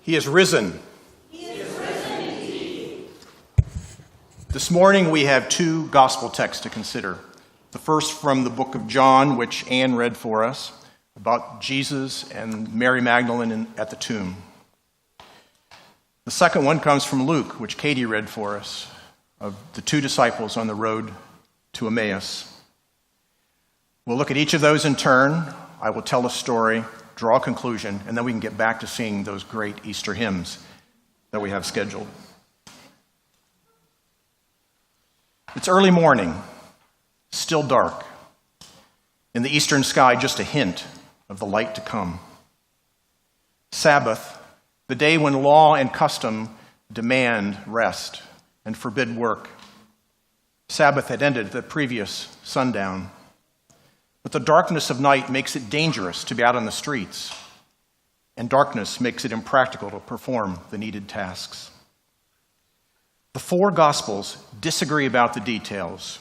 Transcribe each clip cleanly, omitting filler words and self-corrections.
He is risen. He is risen indeed. This morning we have two gospel texts to consider. The first from the book of John, which Anne read for us, about Jesus and Mary Magdalene at the tomb. The second one comes from Luke, which Katie read for us, of the two disciples on the road to Emmaus. We'll look at each of those in turn. I will tell a story, draw a conclusion, and then we can get back to singing those great Easter hymns that we have scheduled. It's early morning, still dark. In the eastern sky, just a hint of the light to come. Sabbath, the day when law and custom demand rest and forbid work. Sabbath had ended at the previous sundown. But the darkness of night makes it dangerous to be out on the streets, and darkness makes it impractical to perform the needed tasks. The four Gospels disagree about the details.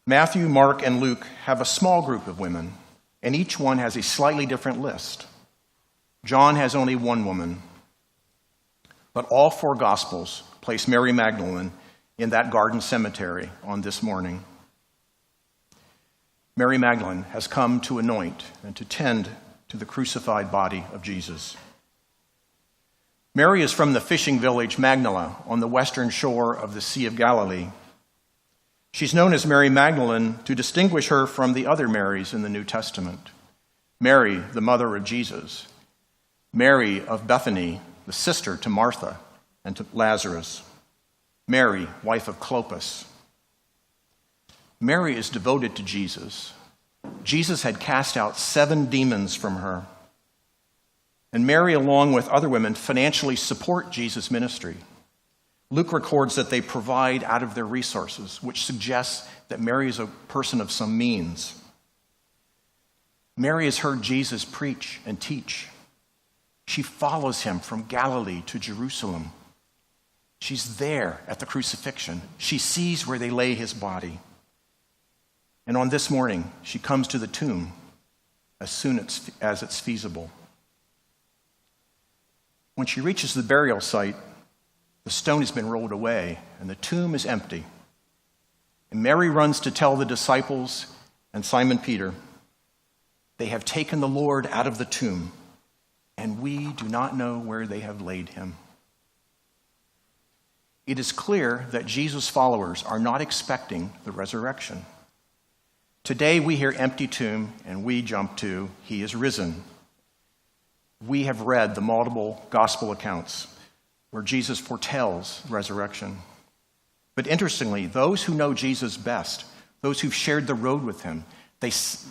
Matthew, Mark, and Luke have a small group of women, and each one has a slightly different list. John has only one woman, but all four Gospels place Mary Magdalene in that garden cemetery on this morning. Mary Magdalene has come to anoint and to tend to the crucified body of Jesus. Mary is from the fishing village Magdala on the western shore of the Sea of Galilee. She's known as Mary Magdalene to distinguish her from the other Marys in the New Testament. Mary, the mother of Jesus. Mary of Bethany, the sister to Martha and to Lazarus. Mary, wife of Clopas. Mary is devoted to Jesus. Jesus had cast out 7 demons from her. And Mary, along with other women, financially support Jesus' ministry. Luke records that they provide out of their resources, which suggests that Mary is a person of some means. Mary has heard Jesus preach and teach. She follows him from Galilee to Jerusalem. She's there at the crucifixion. She sees where they lay his body. And on this morning, she comes to the tomb as soon as it's feasible. When she reaches the burial site, the stone has been rolled away and the tomb is empty. And Mary runs to tell the disciples and Simon Peter, "They have taken the Lord out of the tomb, and we do not know where they have laid him." It is clear that Jesus' followers are not expecting the resurrection. Today we hear empty tomb and we jump to, he is risen. We have read the multiple gospel accounts where Jesus foretells resurrection. But interestingly, those who know Jesus best, those who've shared the road with him,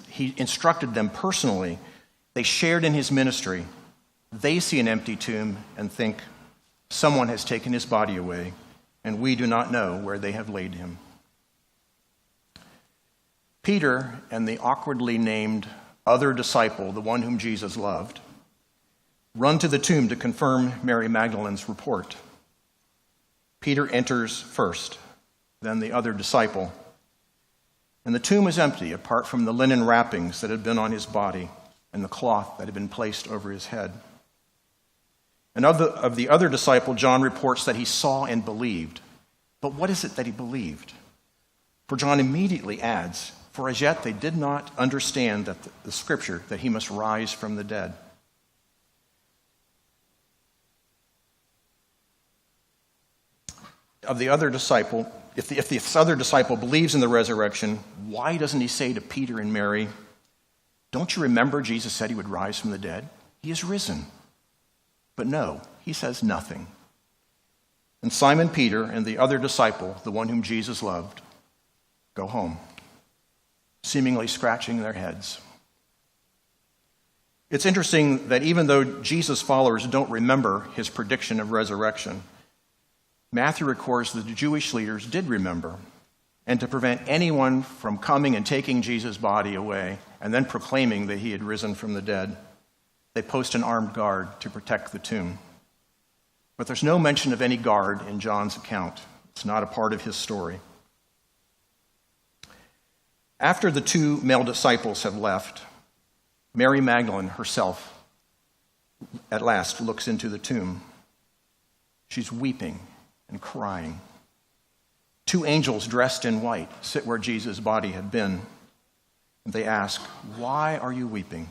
he instructed them personally, they shared in his ministry, they see an empty tomb and think, someone has taken his body away, and we do not know where they have laid him. Peter and the awkwardly named other disciple, the one whom Jesus loved, run to the tomb to confirm Mary Magdalene's report. Peter enters first, then the other disciple. And the tomb is empty, apart from the linen wrappings that had been on his body and the cloth that had been placed over his head. And of the other disciple, John reports that he saw and believed. But what is it that he believed? For John immediately adds, for as yet they did not understand that the scripture that he must rise from the dead. Of the other disciple, if this other disciple believes in the resurrection, why doesn't he say to Peter and Mary, "Don't you remember Jesus said he would rise from the dead? He is risen." But no, he says nothing. And Simon Peter and the other disciple, the one whom Jesus loved, go home, seemingly scratching their heads. It's interesting that even though Jesus' followers don't remember his prediction of resurrection, Matthew records that the Jewish leaders did remember, and to prevent anyone from coming and taking Jesus' body away and then proclaiming that he had risen from the dead, they post an armed guard to protect the tomb. But there's no mention of any guard in John's account. It's not a part of his story. After the 2 male disciples have left, Mary Magdalene herself at last looks into the tomb. She's weeping and crying. 2 angels dressed in white sit where Jesus' body had been. And they ask, "Why are you weeping?"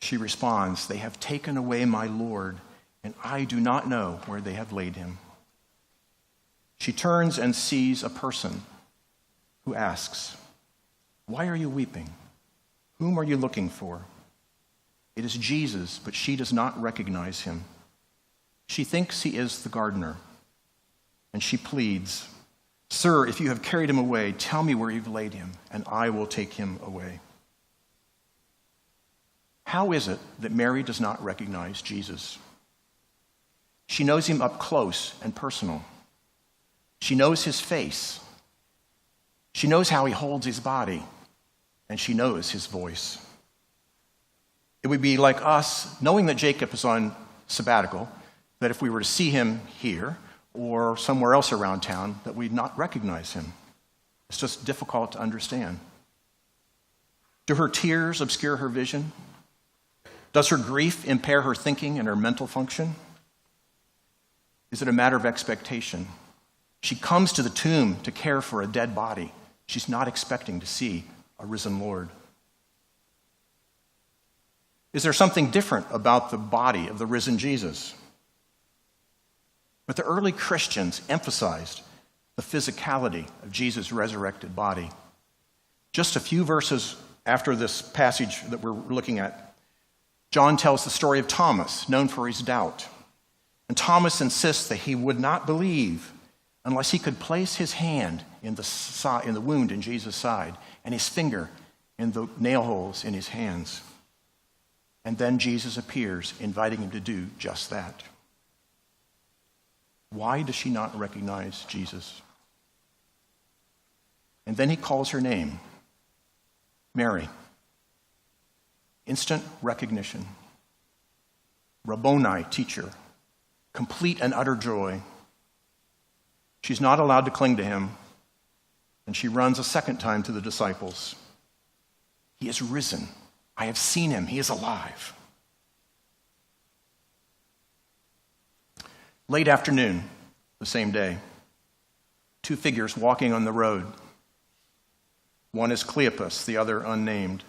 She responds, "They have taken away my Lord, and I do not know where they have laid him." She turns and sees a person who asks, "Why are you weeping? Whom are you looking for?" It is Jesus, but she does not recognize him. She thinks he is the gardener, and she pleads, "Sir, if you have carried him away, tell me where you've laid him, and I will take him away." How is it that Mary does not recognize Jesus? She knows him up close and personal. She knows his face. She knows how he holds his body, and she knows his voice. It would be like us knowing that Jacob is on sabbatical, that if we were to see him here or somewhere else around town, that we'd not recognize him. It's just difficult to understand. Do her tears obscure her vision? Does her grief impair her thinking and her mental function? Is it a matter of expectation? She comes to the tomb to care for a dead body. She's not expecting to see a risen Lord. Is there something different about the body of the risen Jesus? But the early Christians emphasized the physicality of Jesus' resurrected body. Just a few verses after this passage that we're looking at, John tells the story of Thomas, known for his doubt. And Thomas insists that he would not believe unless he could place his hand in the wound in Jesus' side and his finger in the nail holes in his hands. And then Jesus appears, inviting him to do just that. Why does she not recognize Jesus? And then he calls her name, Mary. Instant recognition. Rabboni, teacher. Complete and utter joy. She's not allowed to cling to him, and she runs a second time to the disciples. He is risen. I have seen him. He is alive. Late afternoon, the same day, 2 figures walking on the road. One is Cleopas, the other unnamed.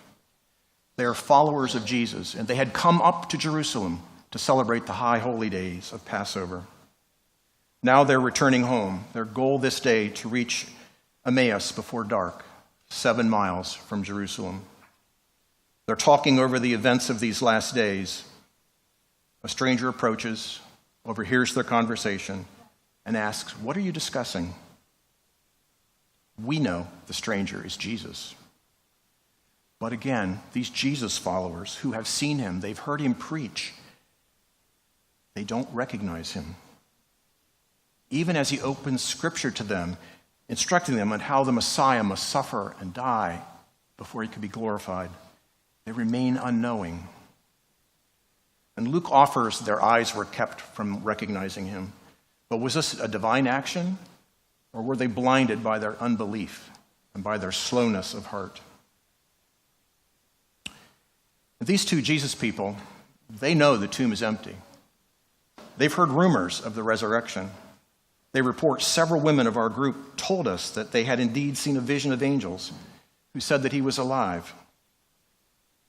They are followers of Jesus, and they had come up to Jerusalem to celebrate the high holy days of Passover. Now they're returning home. Their goal this day to reach Emmaus before dark, 7 miles from Jerusalem. They're talking over the events of these last days. A stranger approaches, overhears their conversation, and asks, "What are you discussing?" We know the stranger is Jesus. But again, these Jesus followers who have seen him, they've heard him preach, they don't recognize him. Even as he opens scripture to them, instructing them on how the Messiah must suffer and die before he could be glorified, they remain unknowing. And Luke offers their eyes were kept from recognizing him. But was this a divine action, or were they blinded by their unbelief and by their slowness of heart? These 2 Jesus people, they know the tomb is empty. They've heard rumors of the resurrection. They report several women of our group told us that they had indeed seen a vision of angels who said that he was alive.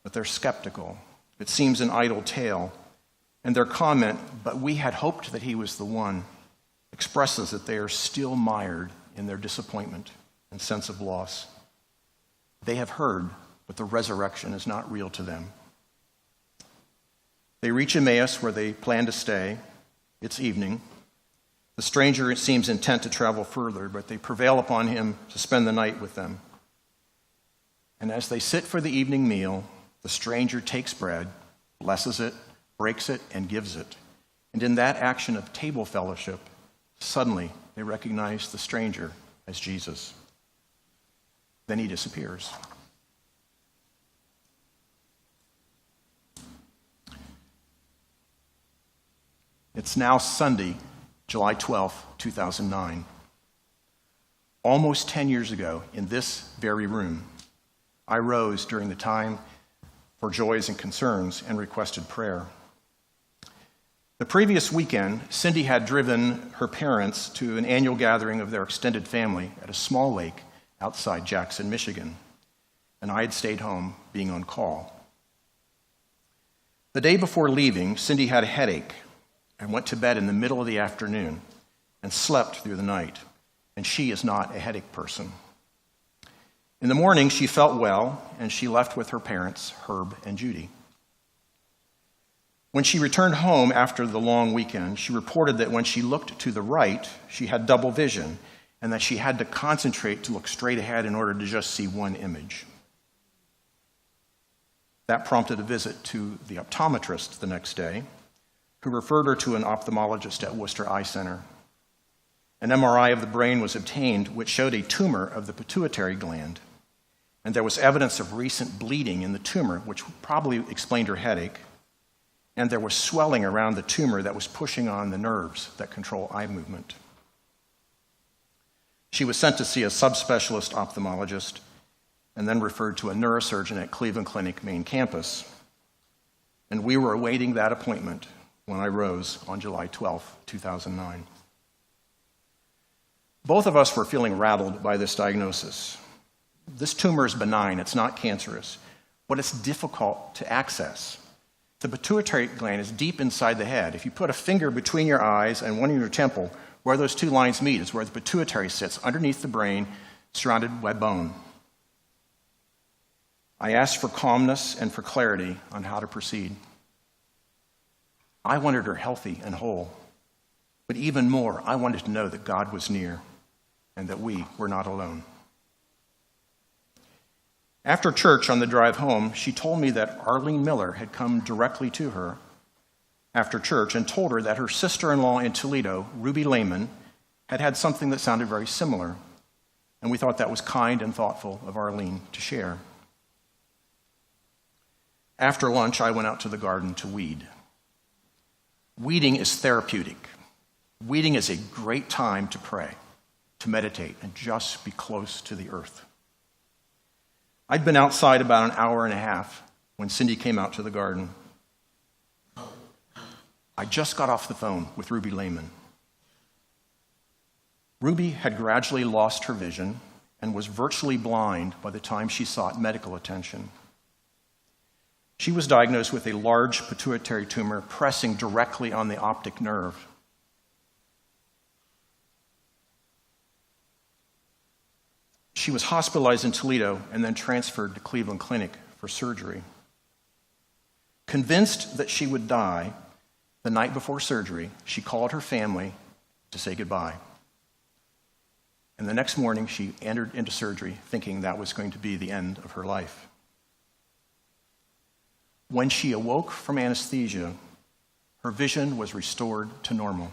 But they're skeptical. It seems an idle tale. And their comment, "But we had hoped that he was the one," expresses that they are still mired in their disappointment and sense of loss. They have heard, but the resurrection is not real to them. They reach Emmaus, where they plan to stay. It's evening. The stranger seems intent to travel further, but they prevail upon him to spend the night with them. And as they sit for the evening meal, the stranger takes bread, blesses it, breaks it, and gives it. And in that action of table fellowship, suddenly they recognize the stranger as Jesus. Then he disappears. It's now Sunday, July 12th, 2009. Almost 10 years ago, in this very room, I rose during the time her joys and concerns and requested prayer. The previous weekend, Cindy had driven her parents to an annual gathering of their extended family at a small lake outside Jackson, Michigan, and I had stayed home being on call. The day before leaving, Cindy had a headache and went to bed in the middle of the afternoon and slept through the night, and she is not a headache person. In the morning, she felt well, and she left with her parents, Herb and Judy. When she returned home after the long weekend, she reported that when she looked to the right, she had double vision, and that she had to concentrate to look straight ahead in order to just see one image. That prompted a visit to the optometrist the next day, who referred her to an ophthalmologist at Worcester Eye Center. An MRI of the brain was obtained, which showed a tumor of the pituitary gland, and there was evidence of recent bleeding in the tumor, which probably explained her headache, and there was swelling around the tumor that was pushing on the nerves that control eye movement. She was sent to see a subspecialist ophthalmologist and then referred to a neurosurgeon at Cleveland Clinic main campus. And we were awaiting that appointment when I rose on July 12, 2009. Both of us were feeling rattled by this diagnosis. This tumor is benign, it's not cancerous, but it's difficult to access. The pituitary gland is deep inside the head. If you put a finger between your eyes and one in your temple, where those two lines meet is where the pituitary sits, underneath the brain, surrounded by bone. I asked for calmness and for clarity on how to proceed. I wanted her healthy and whole, but even more, I wanted to know that God was near and that we were not alone. After church on the drive home, she told me that Arlene Miller had come directly to her after church and told her that her sister-in-law in Toledo, Ruby Lehman, had had something that sounded very similar, and we thought that was kind and thoughtful of Arlene to share. After lunch, I went out to the garden to weed. Weeding is therapeutic. Weeding is a great time to pray, to meditate, and just be close to the earth. I'd been outside about an hour and a half when Cindy came out to the garden. I just got off the phone with Ruby Lehman. Ruby had gradually lost her vision and was virtually blind by the time she sought medical attention. She was diagnosed with a large pituitary tumor pressing directly on the optic nerve. She was hospitalized in Toledo and then transferred to Cleveland Clinic for surgery. Convinced that she would die, the night before surgery, she called her family to say goodbye. And the next morning, she entered into surgery thinking that was going to be the end of her life. When she awoke from anesthesia, her vision was restored to normal.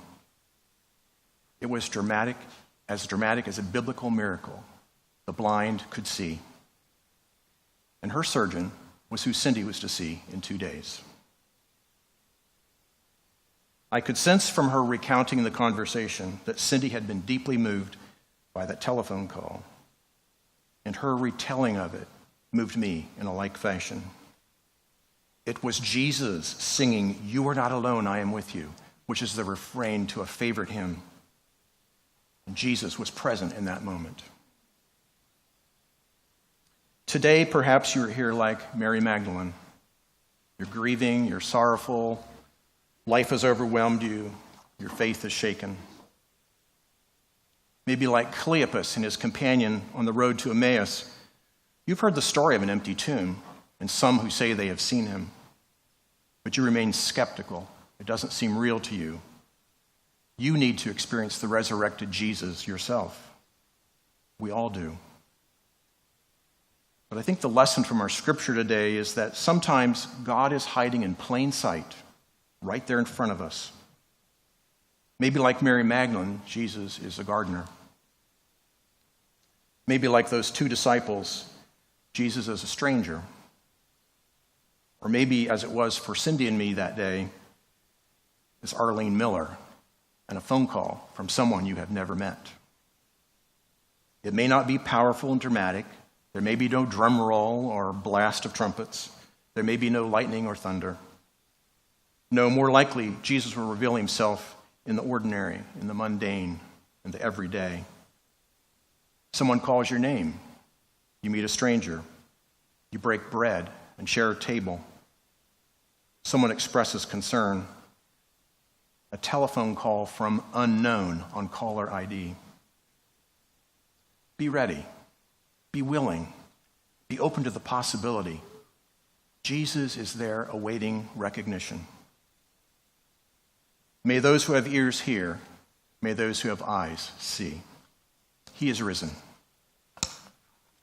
It was dramatic as a biblical miracle. The blind could see. And her surgeon was who Cindy was to see in 2 days. I could sense from her recounting the conversation that Cindy had been deeply moved by that telephone call, and her retelling of it moved me in a like fashion. It was Jesus singing, "You are not alone, I am with you," which is the refrain to a favorite hymn. And Jesus was present in that moment. Today, perhaps you're here like Mary Magdalene. You're grieving, you're sorrowful, life has overwhelmed you, your faith is shaken. Maybe like Cleopas and his companion on the road to Emmaus, you've heard the story of an empty tomb and some who say they have seen him, but you remain skeptical. It doesn't seem real to you. You need to experience the resurrected Jesus yourself. We all do. But I think the lesson from our scripture today is that sometimes God is hiding in plain sight, right there in front of us. Maybe like Mary Magdalene, Jesus is a gardener. Maybe like those two disciples, Jesus is a stranger. Or maybe, as it was for Cindy and me that day, is Arlene Miller and a phone call from someone you have never met. It may not be powerful and dramatic. There may be no drum roll or blast of trumpets. There may be no lightning or thunder. No, more likely, Jesus will reveal himself in the ordinary, in the mundane, in the everyday. Someone calls your name. You meet a stranger. You break bread and share a table. Someone expresses concern. A telephone call from unknown on caller ID. Be ready. Be willing. Be open to the possibility. Jesus is there awaiting recognition. May those who have ears hear. May those who have eyes see. He is risen.